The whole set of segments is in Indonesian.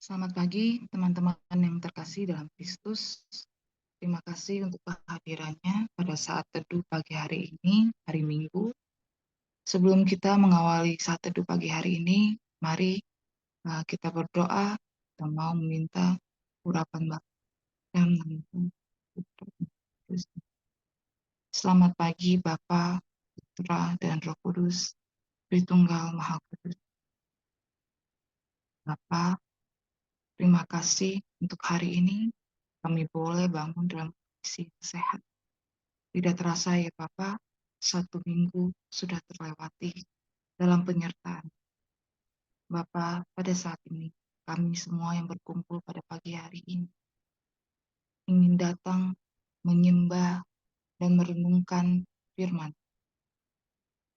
Selamat pagi teman-teman yang terkasih dalam Kristus. Terima kasih untuk kehadirannya pada saat teduh pagi hari ini, hari Minggu. Sebelum kita mengawali saat teduh pagi hari ini, mari kita berdoa. Kita mau meminta urapan Bapa dan nama Putra dan Kudus. Selamat pagi Bapa, Putra dan Roh Kudus, Tritunggal Maha Kudus. Bapa, terima kasih untuk hari ini. Kami boleh bangun dalam kondisi sehat. Tidak terasa ya Bapak, 1 minggu sudah terlewati dalam penyertaan. Bapak, pada saat ini kami semua yang berkumpul pada pagi hari ini ingin datang menyembah dan merenungkan firman.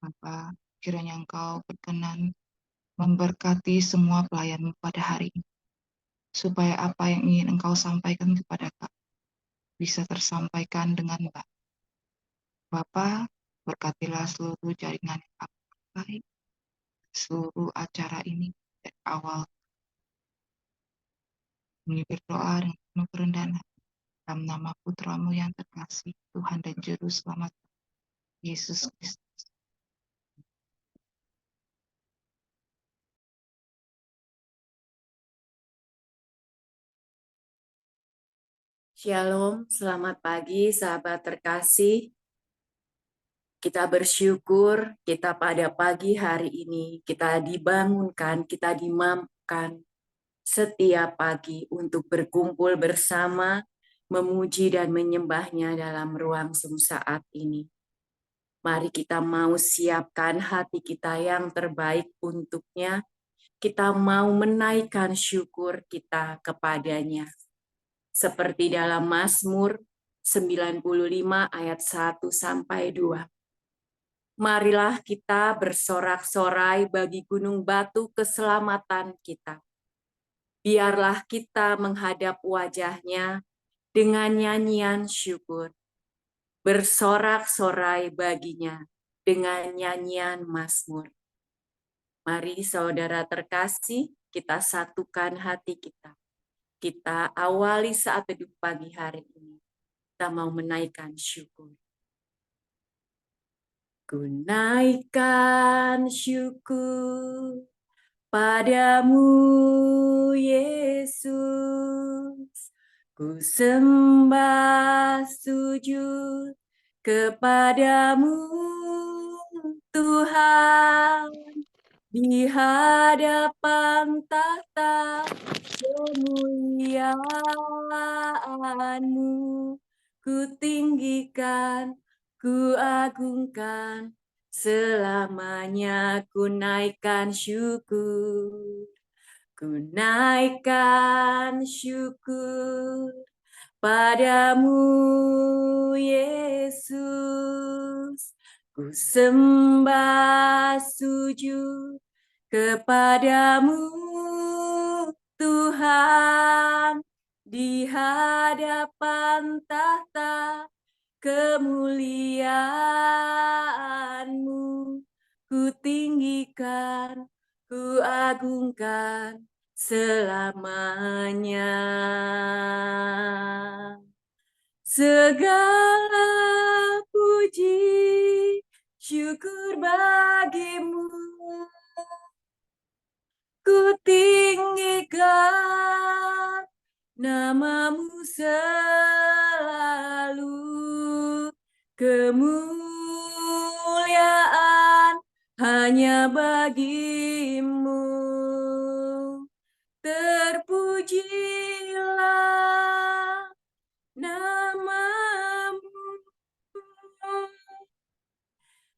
Bapak, kiranya Engkau berkenan memberkati semua pelayan pada hari ini, supaya apa yang ingin Engkau sampaikan kepada kami bisa tersampaikan dengan baik. Bapak, berkatilah seluruh jaringan yang kami pakai, seluruh acara ini dari awal. Kami berdoa dengan penuh kerendahan hati dalam nama Putramu yang terkasih, Tuhan dan Juru Selamat, Yesus Kristus. Shalom, selamat pagi sahabat terkasih. Kita bersyukur kita pada pagi hari ini kita dibangunkan, kita dimampukan setiap pagi untuk berkumpul bersama, memuji dan menyembahnya dalam ruang Zoom saat ini. Mari kita mau siapkan hati kita yang terbaik untuknya. Kita mau menaikkan syukur kita kepadanya. Seperti dalam Mazmur 95 ayat 1 sampai 2. Marilah kita bersorak-sorai bagi gunung batu keselamatan kita. Biarlah kita menghadap wajahnya dengan nyanyian syukur. Bersorak-sorai baginya dengan nyanyian Mazmur. Mari saudara terkasih, kita satukan hati kita. Kita awali saat teduh pagi hari ini. Kita mau menaikkan syukur. Ku naikkan syukur padamu, Yesus. Ku sembah sujud kepadamu, Tuhan. Di hadapan tahta kemuliaan-Mu, ku tinggikan, ku agungkan, selamanya ku naikkan syukur. Ku naikkan syukur padamu, Yesus. Ku sembah sujud kepadamu, Tuhan, di hadapan tahta kemuliaan-Mu, ku tinggikan, ku agungkan selamanya. Segala puji, syukur bagimu, ku tinggikan namamu selalu. Kemuliaan hanya bagimu. Terpujilah namamu.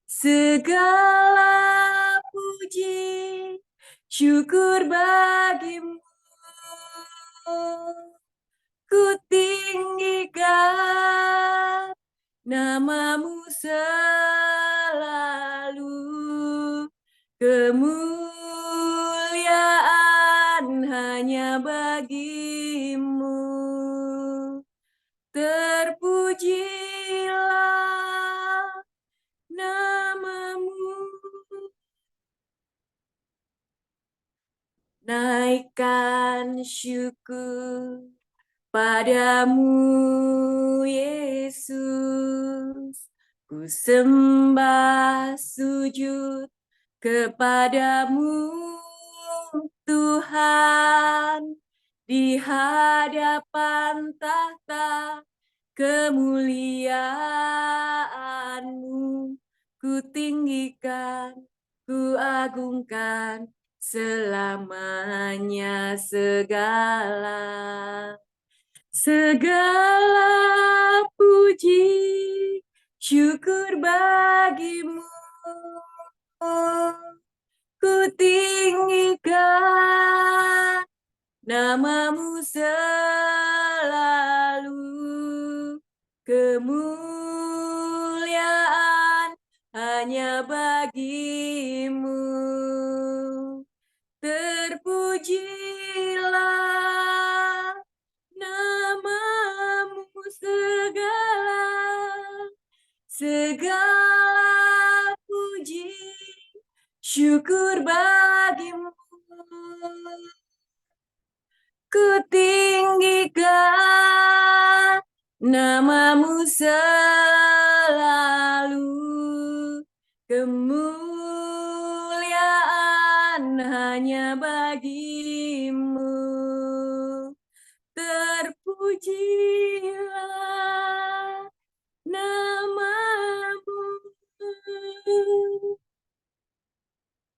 Segala puji, syukur bagimu. Ku tinggikan namamu selalu. Kemuliaan hanya bagimu. Terpujilah namamu. Naikkan panjatkan syukur padamu, Yesus. Ku sembah sujud kepadamu, Tuhan, di hadapan tahta kemuliaan-Mu. Ku tinggikan, ku agungkan selamanya segala puji syukur bagimu. Ku tinggikan namamu selalu, kemuliaan hanya bagimu. Terpujilah namamu segala puji syukur bagimu. Ku tinggikan namamu selalu, kemuliaan hanya bagimu. Terpujilah namamu,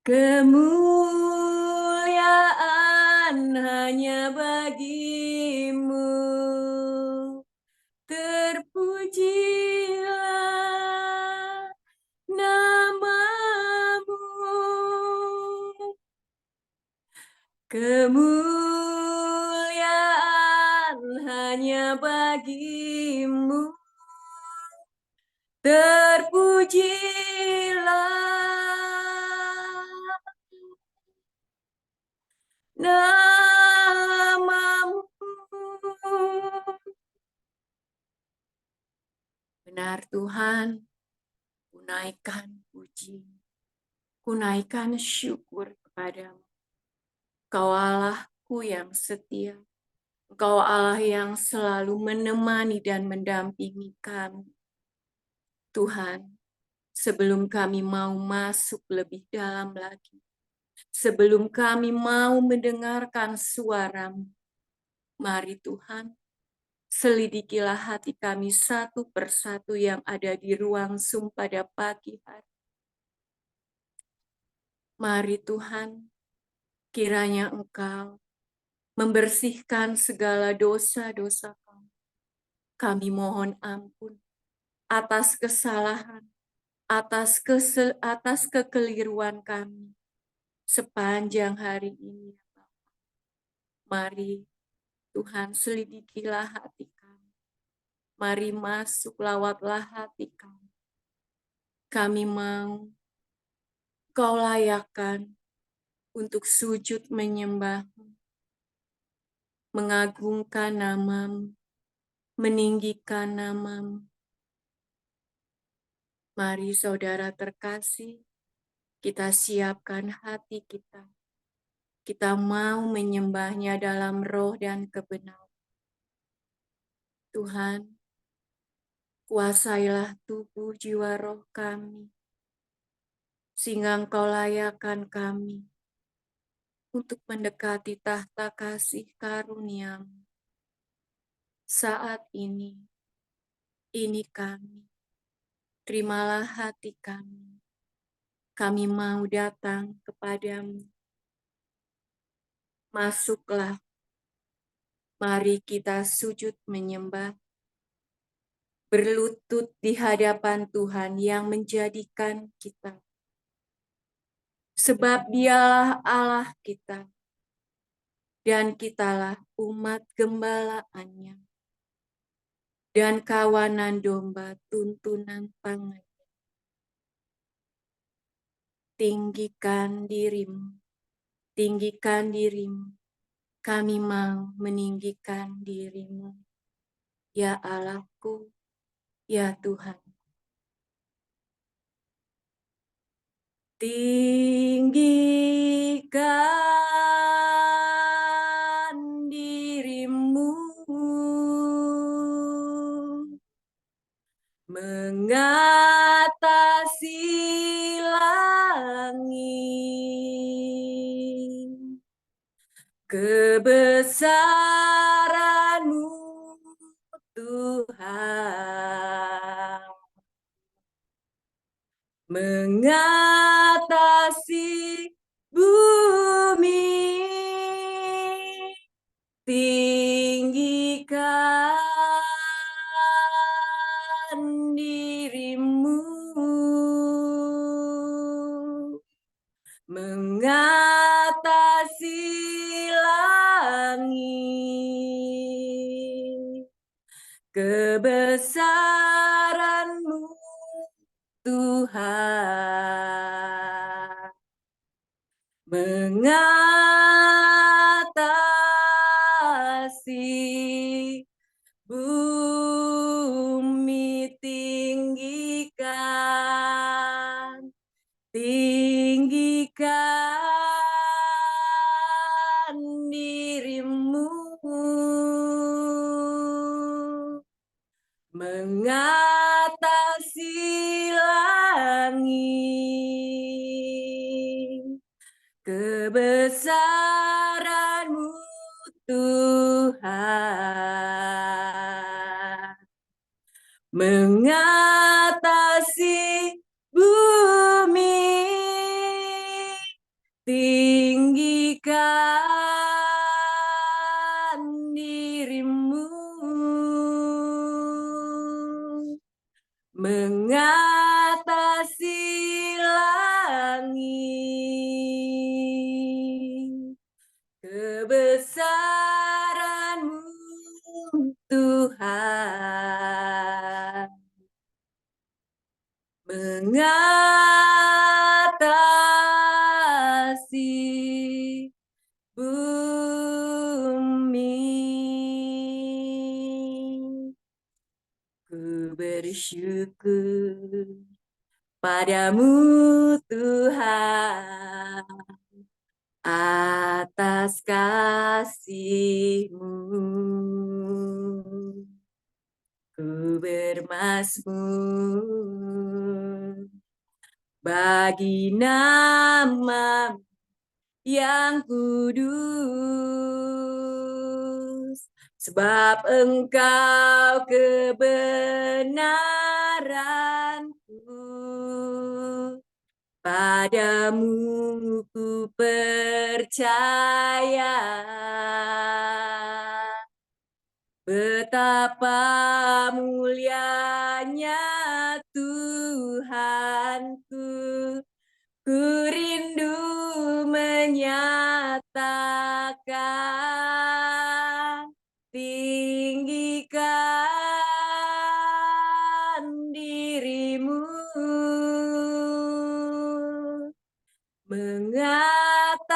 kemuliaan hanya bagimu. Terpujilah namamu, kemuliaan hanya bagimu. Terpujilah namamu. Benar Tuhan, ku naikkan puji, ku naikkan syukur kepadamu. Engkau Allahku yang setia, Engkau Allah yang selalu menemani dan mendampingi kami. Tuhan, sebelum kami mau masuk lebih dalam lagi, sebelum kami mau mendengarkan suara-Mu, mari Tuhan, selidikilah hati kami satu persatu yang ada di ruang Zoom pada pagi hari. Mari Tuhan, kiranya Engkau membersihkan segala dosa-dosa kami. Kami mohon ampun atas kesalahan, atas kekeliruan kami sepanjang hari ini. Mari Tuhan, selidikilah hati kami. Mari masuk, lawatlah hati kami. Kami mau Kau layakkan untuk sujud menyembah-Mu, mengagungkan nama-Mu, meninggikan nama-Mu. Mari saudara terkasih, kita siapkan hati kita. Kita mau menyembahnya dalam roh dan kebenaran. Tuhan, kuasailah tubuh jiwa roh kami, sehingga Engkau layakkan kami untuk mendekati tahta kasih karunia-Mu. Saat ini kami, terimalah hati kami. Kami mau datang kepadamu. Masuklah, mari kita sujud menyembah, berlutut di hadapan Tuhan yang menjadikan kita. Sebab Dialah Allah kita, dan kitalah umat gembalaannya, dan kawanan domba tuntunan pangan. Tinggikan dirimu, kami mau meninggikan dirimu, ya Allahku, ya Tuhan. Tinggikan kebesaran-Mu Tuhan mengatasi bumi, tinggikan dirimu, mengatasi langit, kebesaran-Mu Tuhan mengatasi bumi, tinggikan, tinggikan dirimu, mengatasi langit, kebesaran-Mu Tuhan mengatasi bumi, tinggikan dirimu, mengatasi langit, kebesaran-Mu Tuhan mengatasi bumi. Ku bersyukur padamu Tuhan atas kasih-Mu. Ku bermazmur bagi nama yang kudus, sebab Engkau kebenaranku, padamu ku percaya. Betapa mulianya Tuhanku, ku rindu menyatakan, tinggikan dirimu, mengatasi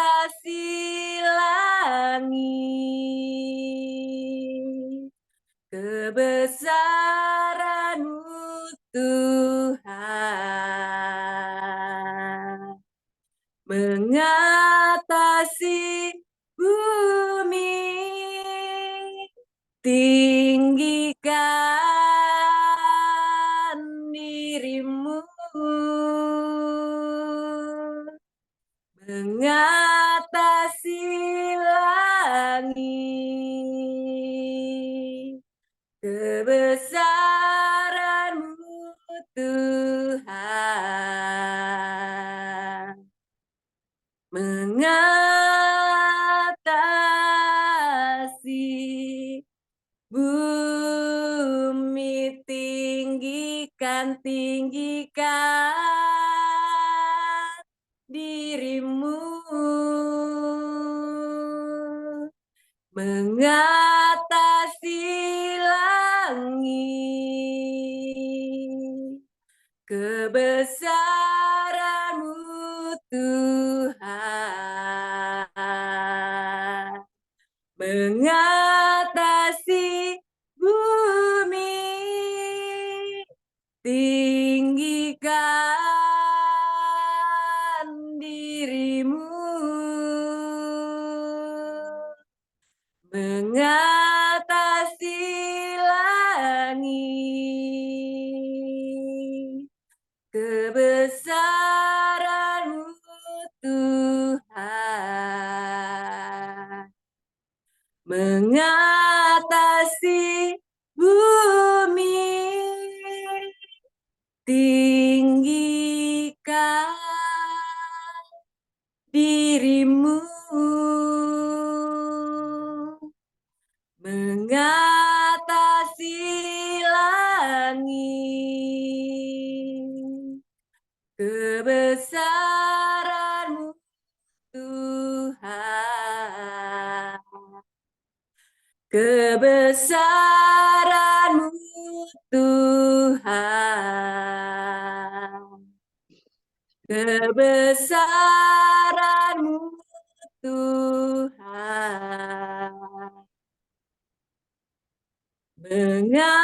langit, kebesaran-Mu Tuhan mengatasi bumi, tinggikan dirimu, mengatasi langit, kebesaran-Mu Tuhan mengatasi bumi, tinggikan, tinggikan dirimu, mengatasi langit, kebesaran-Mu Tuhan mengatasi bumi, tinggikan dirimu, mengatasi langit, kebesaran-Mu Tuhan mengatasi bumi, tinggikan dirimu, mengatasi langit, kebesaran-Mu Tuhan, kebesaran-Mu Tuhan, kebesaran-Mu Tuhan, mengatasi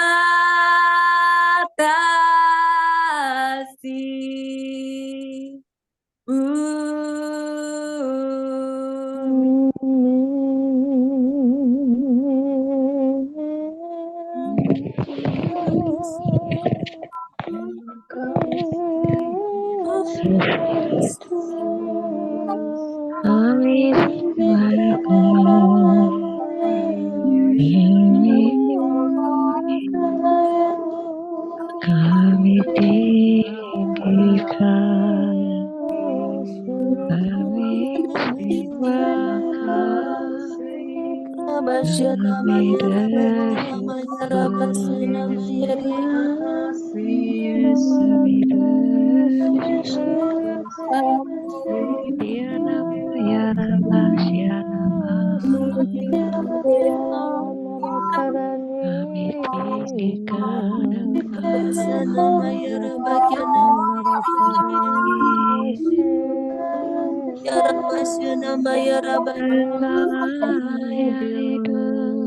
Amin suaraku ini kami tinggikan, kami sembahkan, kami desakan, kami desakan. Ya nama, ya nama, ya nama. Kami tinggikan engkau, cahaya hidupku.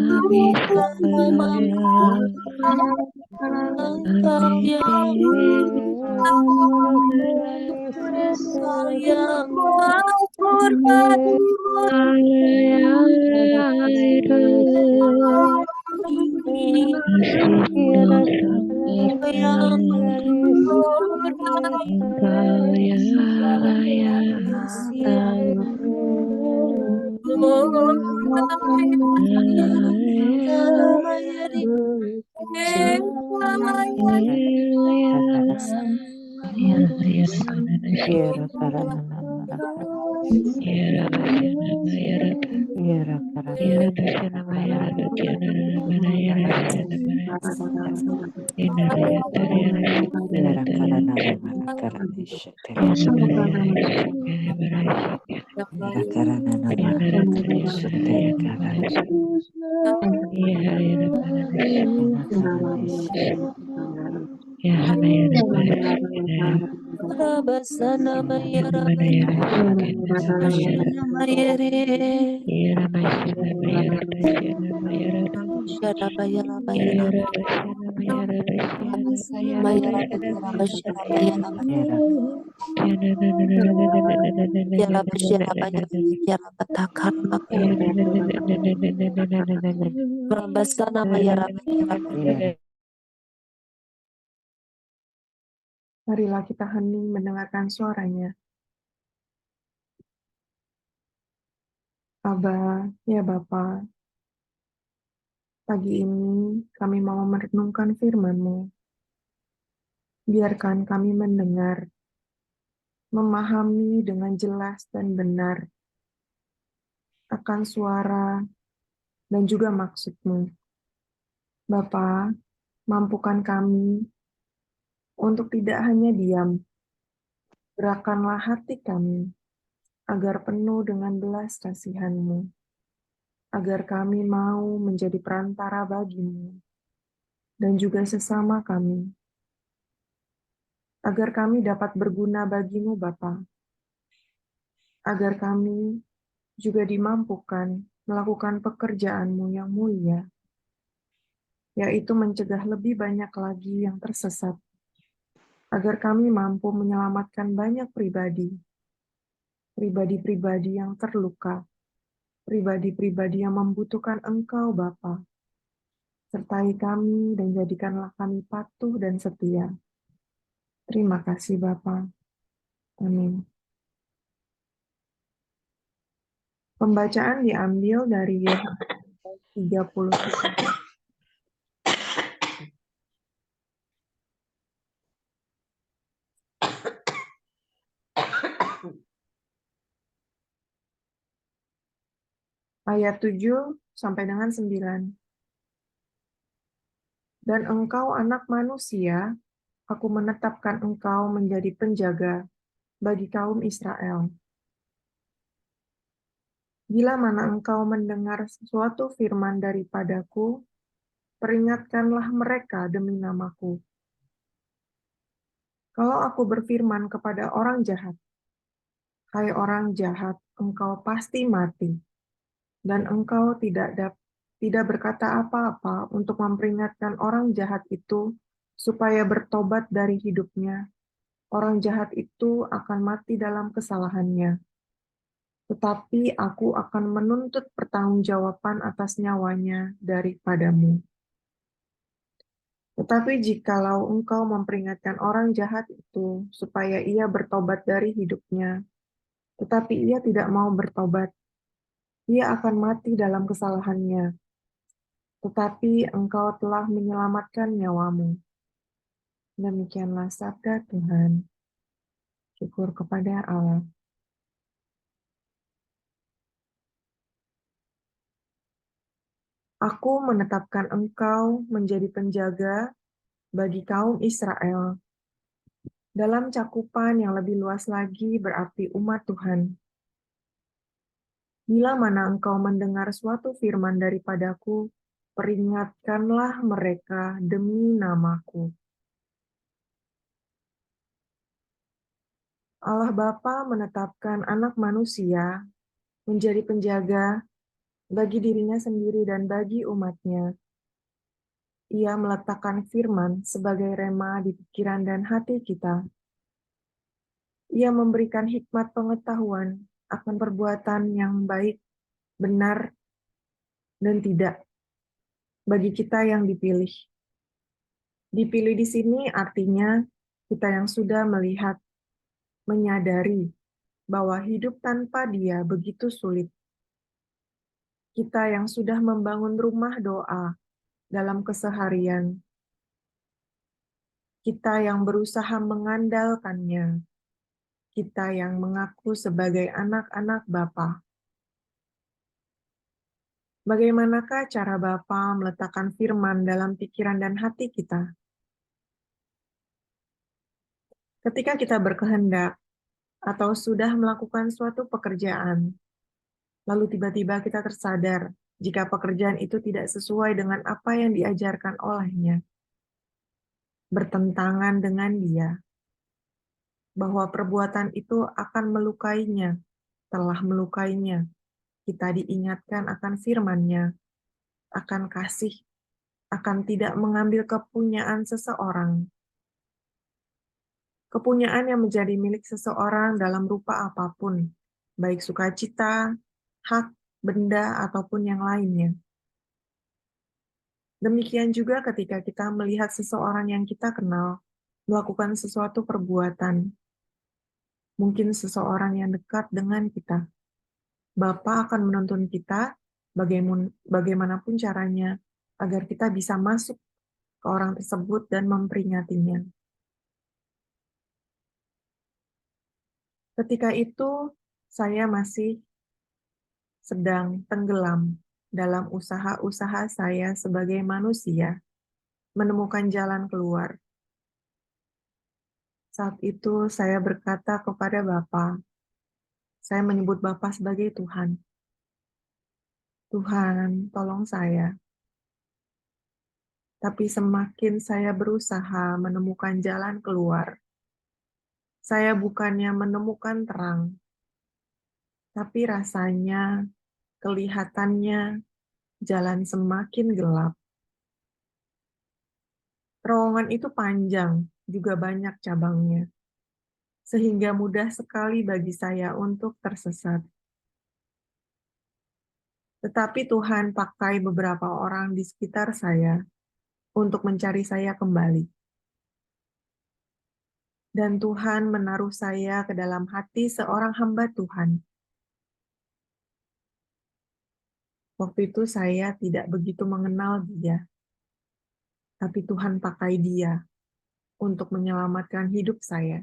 Kami sembah, kami tinggikan. Makmur padamu Cahaya hidup, kasih Tuhan sampaikan. Engkau yang tahu Marilah kita hening mendengarkan suaranya. Aba, ya Bapa, pagi ini kami mau merenungkan firman-Mu. Biarkan kami mendengar, memahami dengan jelas dan benar akan suara dan juga maksud-Mu. Bapa, mampukan kami untuk tidak hanya diam, gerakanlah hati kami agar penuh dengan belas kasihan-Mu, agar kami mau menjadi perantara bagi-Mu dan juga sesama kami, agar kami dapat berguna bagi-Mu Bapa, agar kami juga dimampukan melakukan pekerjaan-Mu yang mulia, yaitu mencegah lebih banyak lagi yang tersesat, agar kami mampu menyelamatkan banyak pribadi-pribadi yang terluka, pribadi-pribadi yang membutuhkan Engkau Bapa. Sertai kami dan jadikanlah kami patuh dan setia. Terima kasih Bapa. Amin. Pembacaan diambil dari Yohanes 33 ayat 7 sampai dengan 9. Dan engkau anak manusia, aku menetapkan engkau menjadi penjaga bagi kaum Israel. Bila mana engkau mendengar sesuatu firman daripadaku, peringatkanlah mereka demi namaku. Kalau aku berfirman kepada orang jahat, hai orang jahat, engkau pasti mati, dan engkau tidak berkata apa-apa untuk memperingatkan orang jahat itu supaya bertobat dari hidupnya, orang jahat itu akan mati dalam kesalahannya. Tetapi aku akan menuntut pertanggungjawaban atas nyawanya daripadamu. Tetapi jikalau engkau memperingatkan orang jahat itu supaya ia bertobat dari hidupnya, tetapi ia tidak mau bertobat, ia akan mati dalam kesalahannya. Tetapi engkau telah menyelamatkan nyawamu. Demikianlah sabda Tuhan. Syukur kepada Allah. Aku menetapkan engkau menjadi penjaga bagi kaum Israel. Dalam cakupan yang lebih luas lagi berarti umat Tuhan. Bila mana engkau mendengar suatu firman daripadaku, peringatkanlah mereka demi namaku. Allah Bapa menetapkan anak manusia menjadi penjaga bagi dirinya sendiri dan bagi umatnya. Ia meletakkan firman sebagai rema di pikiran dan hati kita. Ia memberikan hikmat pengetahuan akan perbuatan yang baik, benar, dan tidak bagi kita yang dipilih. Dipilih di sini artinya kita yang sudah melihat, menyadari bahwa hidup tanpa Dia begitu sulit. Kita yang sudah membangun rumah doa dalam keseharian, kita yang berusaha mengandalkannya, kita yang mengaku sebagai anak-anak Bapa. Bagaimanakah cara Bapa meletakkan firman dalam pikiran dan hati kita? Ketika kita berkehendak atau sudah melakukan suatu pekerjaan, lalu tiba-tiba kita tersadar jika pekerjaan itu tidak sesuai dengan apa yang diajarkan olehnya, bertentangan dengan Dia, bahwa perbuatan itu akan melukainya, telah melukainya. Kita diingatkan akan firman-Nya, akan kasih, akan tidak mengambil kepunyaan seseorang. Kepunyaan yang menjadi milik seseorang dalam rupa apapun, baik sukacita, hak, benda, ataupun yang lainnya. Demikian juga ketika kita melihat seseorang yang kita kenal melakukan sesuatu perbuatan, mungkin seseorang yang dekat dengan kita. Bapa akan menuntun kita bagaimanapun caranya agar kita bisa masuk ke orang tersebut dan memperingatinya. Ketika itu, saya masih sedang tenggelam dalam usaha-usaha saya sebagai manusia menemukan jalan keluar. Saat itu saya berkata kepada Bapa, saya menyebut Bapa sebagai Tuhan. Tuhan, tolong saya. Tapi semakin saya berusaha menemukan jalan keluar, saya bukannya menemukan terang, tapi rasanya, kelihatannya, jalan semakin gelap. Terowongan itu panjang, juga banyak cabangnya, sehingga mudah sekali bagi saya untuk tersesat. Tetapi Tuhan pakai beberapa orang di sekitar saya untuk mencari saya kembali. Dan Tuhan menaruh saya ke dalam hati seorang hamba Tuhan Waktu itu saya tidak begitu mengenal dia, tapi Tuhan pakai dia untuk menyelamatkan hidup saya.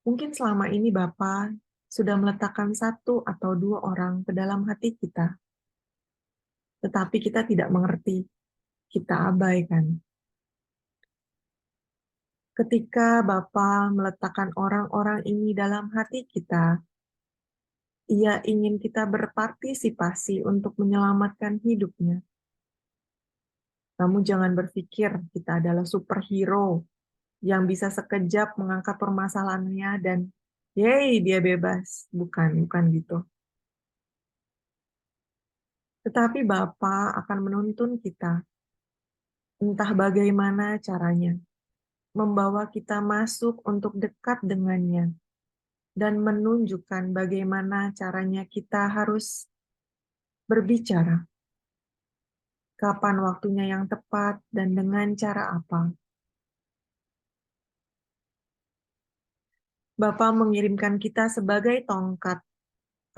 Mungkin selama ini Bapa sudah meletakkan 1 atau 2 orang ke dalam hati kita, tetapi kita tidak mengerti, kita abaikan. Ketika Bapa meletakkan orang-orang ini dalam hati kita, Ia ingin kita berpartisipasi untuk menyelamatkan hidupnya. Kamu jangan berpikir kita adalah superhero yang bisa sekejap mengangkat permasalahannya dan yeay, dia bebas. Bukan gitu. Tetapi Bapa akan menuntun kita, entah bagaimana caranya, membawa kita masuk untuk dekat dengannya, dan menunjukkan bagaimana caranya kita harus berbicara, kapan waktunya yang tepat, dan dengan cara apa. Bapa mengirimkan kita sebagai tongkat,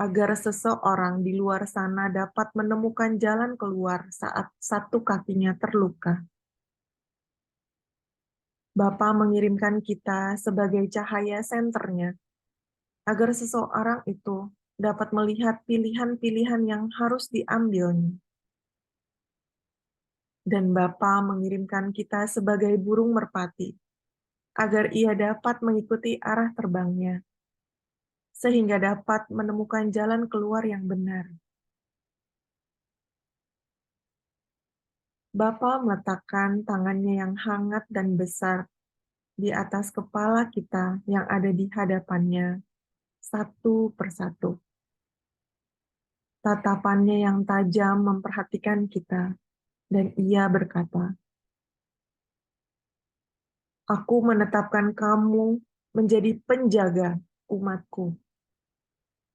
agar seseorang di luar sana dapat menemukan jalan keluar saat satu kakinya terluka. Bapa mengirimkan kita sebagai cahaya senternya, agar seseorang itu dapat melihat pilihan-pilihan yang harus diambilnya. Dan Bapa mengirimkan kita sebagai burung merpati, agar ia dapat mengikuti arah terbangnya, sehingga dapat menemukan jalan keluar yang benar. Bapa meletakkan tangannya yang hangat dan besar di atas kepala kita yang ada di hadapannya, satu persatu. Tatapannya yang tajam memperhatikan kita, dan ia berkata, "Aku menetapkan kamu menjadi penjaga umatku.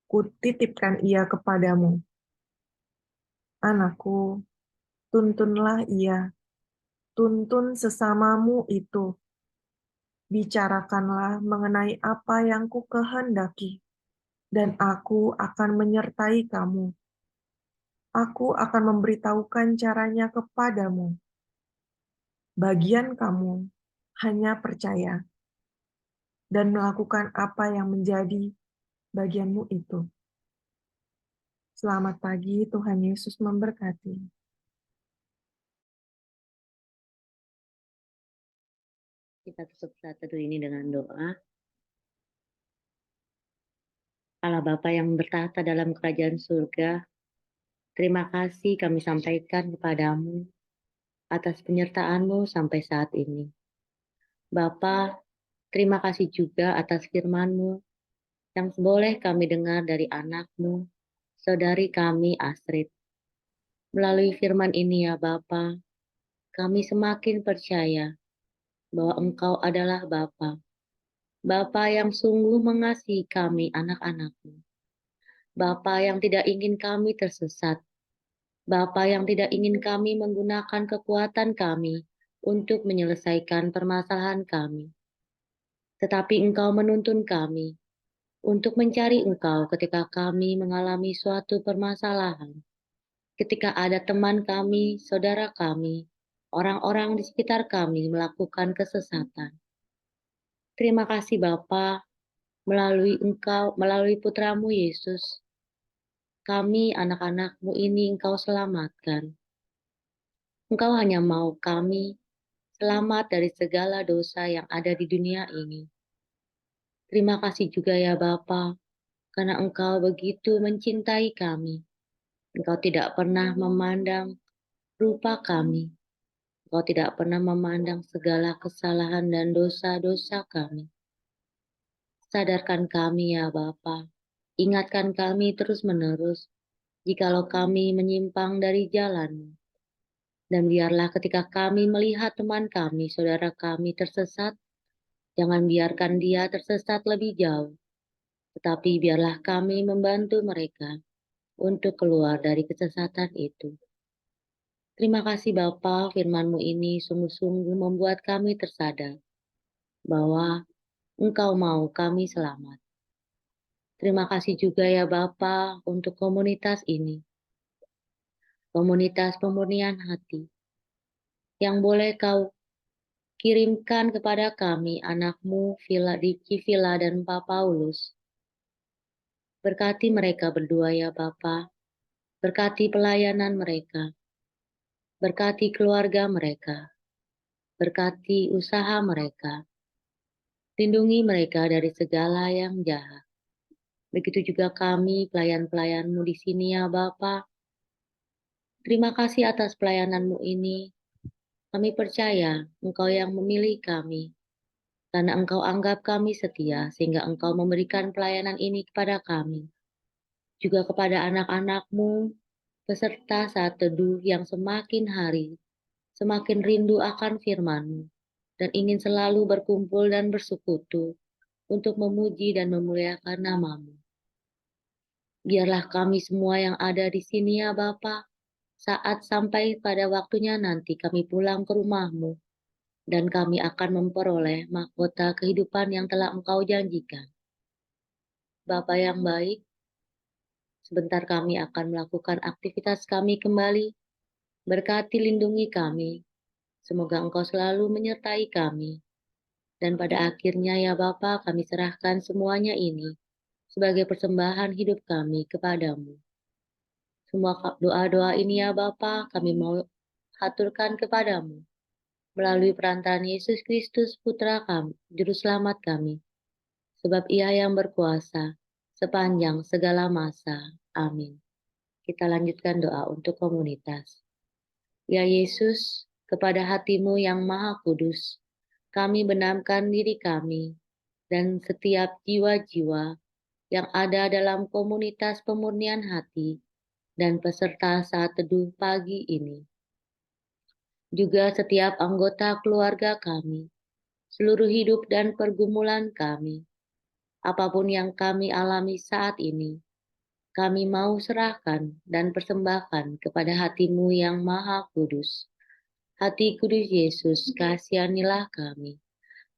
Kutitipkan ia kepadamu. Anakku, tuntunlah ia, tuntun sesamamu itu. Bicarakanlah mengenai apa yang kukehendaki, dan aku akan menyertai kamu. Aku akan memberitahukan caranya kepadamu. Bagian kamu hanya percaya dan melakukan apa yang menjadi bagianmu itu." Selamat pagi, Tuhan Yesus memberkati. Kita tutup saat teduh ini dengan doa. Allah Bapa yang bertahta dalam kerajaan surga, terima kasih kami sampaikan kepadamu atas penyertaan-Mu sampai saat ini. Bapa, terima kasih juga atas firman-Mu yang boleh kami dengar dari anak-Mu, saudari kami Astrid. Melalui firman ini ya Bapa, kami semakin percaya bahwa Engkau adalah Bapa. Bapa yang sungguh mengasihi kami anak-anak-Mu. Bapa yang tidak ingin kami tersesat. Bapa yang tidak ingin kami menggunakan kekuatan kami untuk menyelesaikan permasalahan kami. Tetapi Engkau menuntun kami untuk mencari Engkau ketika kami mengalami suatu permasalahan. Ketika ada teman kami, saudara kami, orang-orang di sekitar kami melakukan kesesatan. Terima kasih Bapa, melalui Engkau, melalui Putramu Yesus, kami anak-anak-Mu ini Engkau selamatkan. Engkau hanya mau kami selamat dari segala dosa yang ada di dunia ini. Terima kasih juga ya Bapa, karena Engkau begitu mencintai kami. Engkau tidak pernah memandang rupa kami. Engkau tidak pernah memandang segala kesalahan dan dosa-dosa kami. Sadarkan kami ya Bapa, ingatkan kami terus-menerus jikalau kami menyimpang dari jalan. Dan biarlah ketika kami melihat teman kami, saudara kami tersesat, jangan biarkan dia tersesat lebih jauh, tetapi biarlah kami membantu mereka untuk keluar dari kesesatan itu. Terima kasih Bapa, firman-Mu ini sungguh-sungguh membuat kami tersadar bahwa Engkau mau kami selamat. Terima kasih juga ya Bapa untuk komunitas ini, komunitas pemurnian hati, yang boleh Kau kirimkan kepada kami, anak-Mu, Diki, Villa, dan Pak Paulus. Berkati mereka berdua ya Bapa, berkati pelayanan mereka, berkati keluarga mereka, berkati usaha mereka, lindungi mereka dari segala yang jahat. Begitu juga kami, pelayan-pelayan-Mu di sini ya Bapa. Terima kasih atas pelayanan-Mu ini. Kami percaya Engkau yang memilih kami, karena Engkau anggap kami setia, sehingga Engkau memberikan pelayanan ini kepada kami. Juga kepada anak-anak-Mu, peserta saat teduh yang semakin hari, semakin rindu akan firman-Mu, dan ingin selalu berkumpul dan bersekutu untuk memuji dan memuliakan nama-Mu. Biarlah kami semua yang ada di sini ya Bapa, saat sampai pada waktunya nanti kami pulang ke rumah-Mu, dan kami akan memperoleh mahkota kehidupan yang telah Engkau janjikan. Bapa yang baik, sebentar kami akan melakukan aktivitas kami kembali. Berkati lindungi kami. Semoga Engkau selalu menyertai kami. Dan pada akhirnya ya Bapa, kami serahkan semuanya ini sebagai persembahan hidup kami kepadamu. Semua doa-doa ini ya Bapa, kami mau haturkan kepadamu melalui perantaraan Yesus Kristus Putra kami, Juru Selamat kami. Sebab Ia yang berkuasa sepanjang segala masa. Amin. Kita lanjutkan doa untuk komunitas. Ya Yesus, kepada hati-Mu yang Maha Kudus, kami benamkan diri kami dan setiap jiwa-jiwa yang ada dalam komunitas pemurnian hati dan peserta saat teduh pagi ini. Juga setiap anggota keluarga kami, seluruh hidup dan pergumulan kami, apapun yang kami alami saat ini, kami mau serahkan dan persembahkan kepada hati-Mu yang Maha Kudus. Hati Kudus Yesus, kasihanilah kami.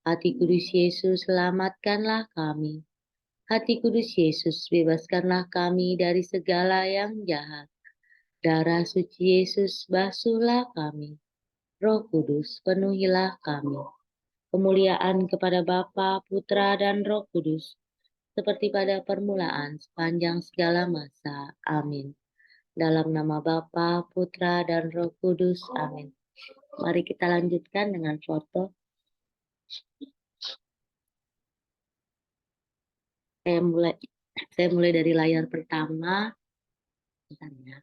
Hati Kudus Yesus, selamatkanlah kami. Hati Kudus Yesus, bebaskanlah kami dari segala yang jahat. Darah suci Yesus, basuhlah kami. Roh Kudus, penuhilah kami. Kemuliaan kepada Bapa, Putra, dan Roh Kudus, seperti pada permulaan, sepanjang segala masa. Amin. Dalam nama Bapa, Putra, dan Roh Kudus. Amin. Mari kita lanjutkan dengan foto. Saya mulai dari layar pertama. Bentar ya.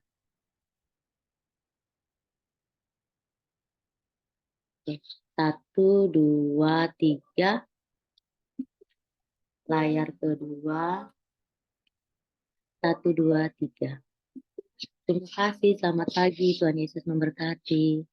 Oke. 1, 2, 3. Layar kedua. 1, 2, 3. Terima kasih. Selamat pagi. Tuhan Yesus memberkati.